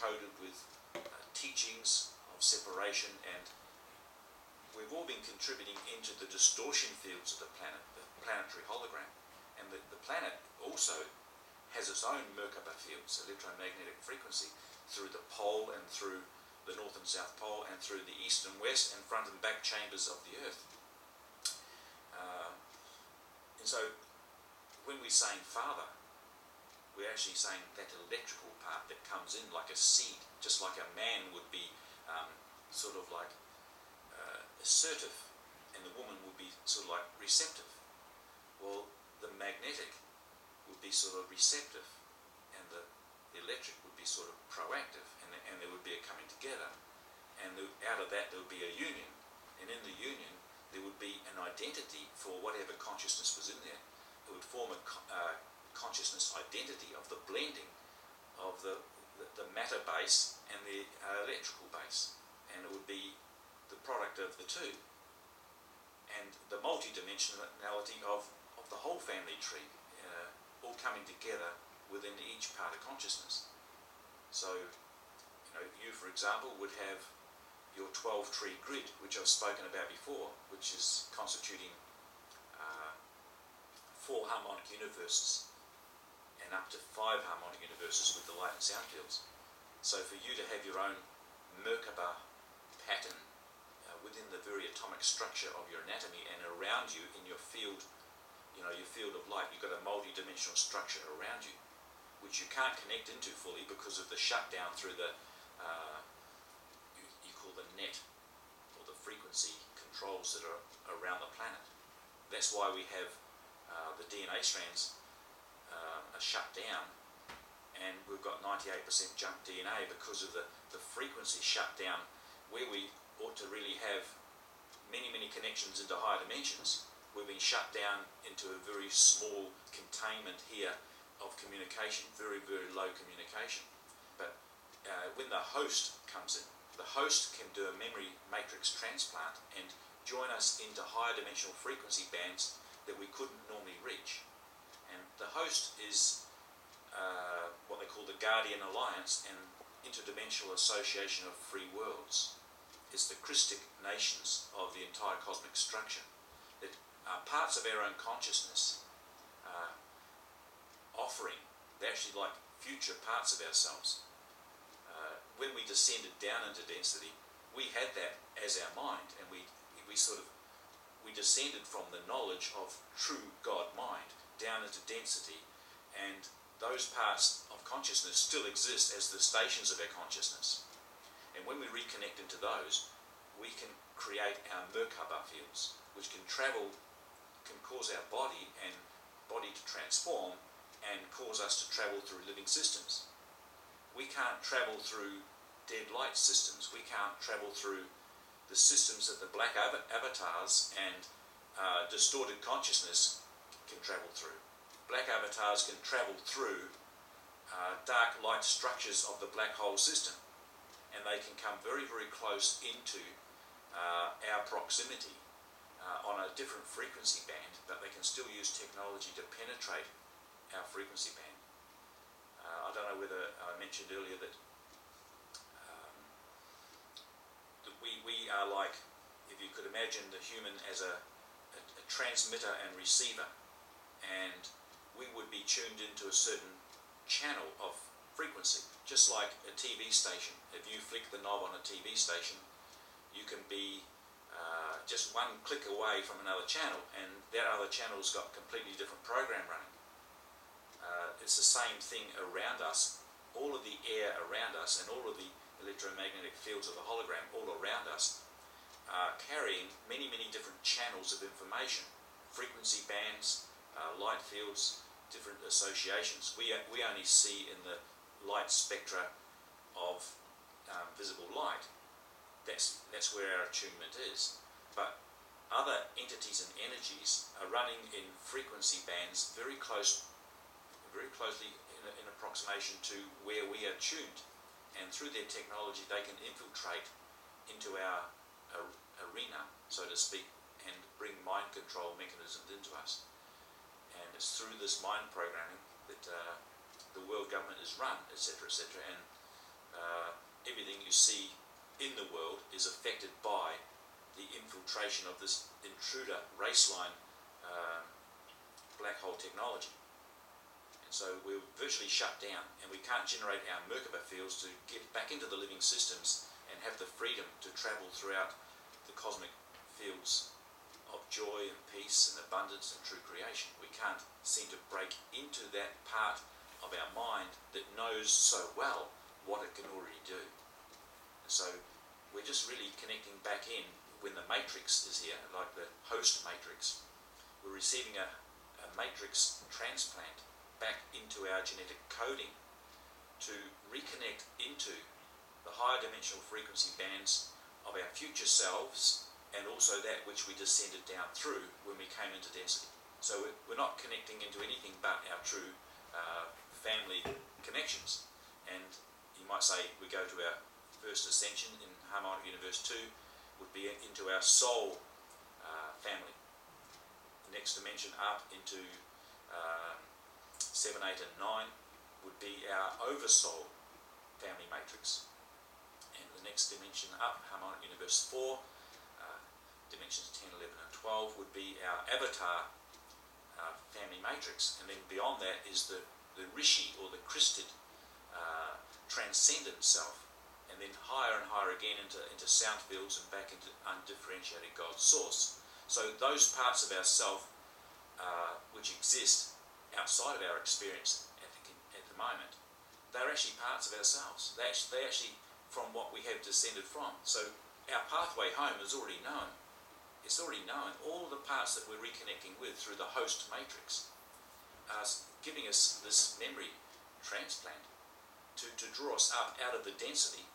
encoded with teachings of separation, and we've all been contributing into the distortion fields of the planet, the planetary hologram. And the planet also has its own Merkaba fields, electromagnetic frequency, through the pole and through the North and South Pole and through the East and West and front and back chambers of the Earth. And so when we're saying Father, we're actually saying that electrical part that comes in like a seed, just like a man would be sort of like assertive, and the woman would be sort of like receptive. Well, the magnetic would be sort of receptive, and the electric would be sort of proactive, and there would be a coming together, and out of that there would be a union, and in the union there would be an identity for whatever consciousness was in there. It would form a consciousness identity of the blending of the matter base and the electrical base, and it would be the product of the two, and the multidimensionality of the whole family tree, all coming together within each part of consciousness. So, you, for example, would have your 12-tree grid, which I've spoken about before, which is constituting 4 harmonic universes and up to 5 harmonic universes with the light and sound fields. So for you to have your own Merkaba pattern within the very atomic structure of your anatomy, and around you in your field, your field of light, you've got a multi-dimensional structure around you, which you can't connect into fully because of the shutdown through the you call the net, or the frequency controls that are around the planet. That's why we have the DNA strands are shut down, and we've got 98% junk DNA because of the frequency shut down, where we ought to really have many connections into higher dimensions. We've been shut down into a very small containment here of communication, very low communication. But when the host comes in, the host can do a memory matrix transplant and join us into higher dimensional frequency bands that we couldn't normally reach. And the host is what they call the Guardian Alliance and Interdimensional Association of Free Worlds. It's the Christic nations of the entire cosmic structure that are parts of our own consciousness, offering, they're actually like future parts of ourselves. When we descended down into density, we had that as our mind, and we descended from the knowledge of true God mind down into density, and those parts of consciousness still exist as the stations of our consciousness. And when we reconnect into those, we can create our Merkaba fields, which can cause our body to transform and cause us to travel through living systems. We can't travel through dead light systems. We can't travel through the systems that the black avatars and distorted consciousness can travel through. Black avatars can travel through dark light structures of the black hole system, and they can come very close into our proximity on a different frequency band, but they can still use technology to penetrate our frequency band. I don't know whether I mentioned earlier that we are like, if you could imagine the human as a transmitter and receiver, and we would be tuned into a certain channel of frequency, just like a TV station. If you flick the knob on a TV station, you can be just one click away from another channel, and that other channel's got a completely different program running. It's the same thing around us. All of the air around us and all of the electromagnetic fields of the hologram all around us are carrying many different channels of information, frequency bands, light fields, different associations. We only see in the light spectra of visible light. That's where our attunement is. But other entities and energies are running in frequency bands very closely in approximation to where we are tuned, and through their technology they can infiltrate into our arena, so to speak, and bring mind control mechanisms into us. And it's through this mind programming that the world government is run, etc., and everything you see in the world is affected by the infiltration of this intruder raceline black hole technology. And so we're virtually shut down, and we can't generate our Merkaba fields to get back into the living systems and have the freedom to travel throughout the cosmic fields of joy and peace and abundance and true creation. We can't seem to break into that part of our mind that knows so well what it can already do. And so we're just really connecting back in when the matrix is here, like the host matrix. We're receiving a matrix transplant back into our genetic coding to reconnect into the higher dimensional frequency bands of our future selves, and also that which we descended down through when we came into density. So we're not connecting into anything but our true family connections. And you might say we go to our first ascension in Harmonic Universe 2 would be into our soul family. The next dimension up into 7, 8 and 9 would be our oversoul family matrix. And the next dimension up, Harmonic Universe 4, dimensions 10, 11 and 12 would be our avatar family matrix. And then beyond that is the Rishi or the Christed transcendent self. And then higher and higher again into sound fields and back into undifferentiated God source. So those parts of ourself which exist outside of our experience at the moment, they're actually parts of ourselves. They actually from what we have descended from. So our pathway home is already known. It's already known. All the parts that we're reconnecting with through the host matrix are giving us this memory transplant to draw us up out of the density,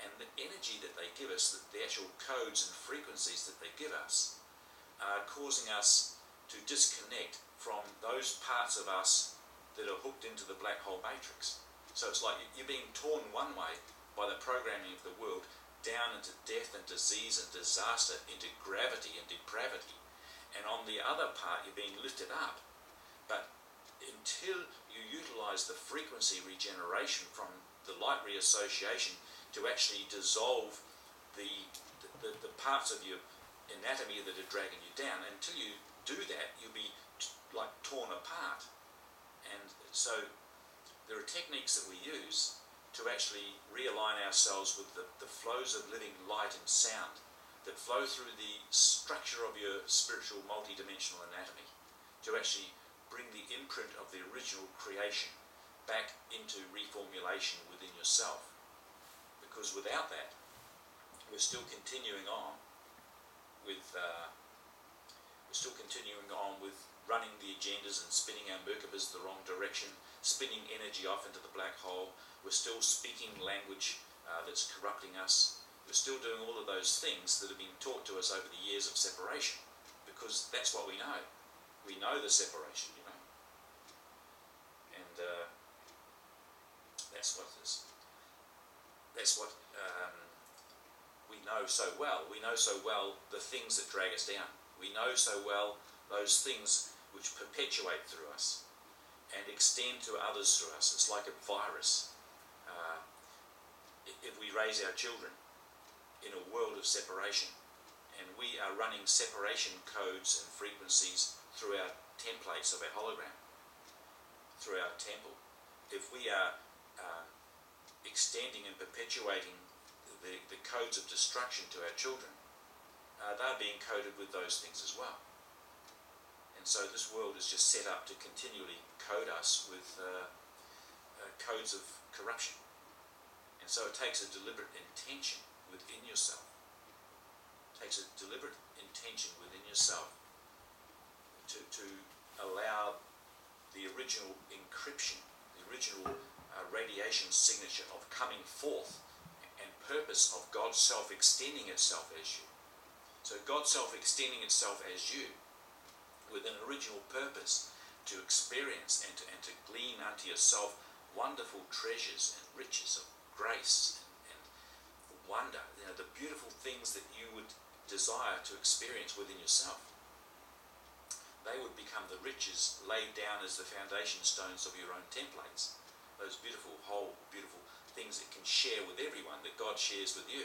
and the energy that they give us, the actual codes and frequencies that they give us, are causing us to disconnect from those parts of us that are hooked into the black hole matrix. So it's like you're being torn one way by the programming of the world down into death and disease and disaster, into gravity and depravity. And on the other part, you're being lifted up. But until you utilize the frequency regeneration from the light reassociation to actually dissolve the parts of your anatomy that are dragging you down, until you do that, you'll be like torn apart. And so there are techniques that we use to actually realign ourselves with the flows of living light and sound that flow through the structure of your spiritual multidimensional anatomy, to actually bring the imprint of the original creation back into reformulation within yourself. Because without that, we're still continuing on with running the agendas and spinning our Merkabas the wrong direction, spinning energy off into the black hole. We're still speaking language that's corrupting us. We're still doing all of those things that have been taught to us over the years of separation, because that's what we know. We know the separation, you know. And that's what we know so well. We know so well the things that drag us down. We know so well those things which perpetuate through us and extend to others through us. It's like a virus. If we raise our children in a world of separation, and we are running separation codes and frequencies through our templates of our hologram, through our temple, if we are extending and perpetuating the codes of destruction to our children, they're being coded with those things as well. And so this world is just set up to continually code us with codes of corruption. And so it takes a deliberate intention within yourself. It takes a deliberate intention within yourself to allow the original encryption, the original radiation signature of coming forth and purpose of God's self extending itself as you. So God's self extending itself as you with an original purpose to experience and to glean unto yourself wonderful treasures and riches of grace and wonder, you know, the beautiful things that you would desire to experience within yourself. They would become the riches laid down as the foundation stones of your own templates. Those beautiful, whole, beautiful things it can share with everyone that God shares with you.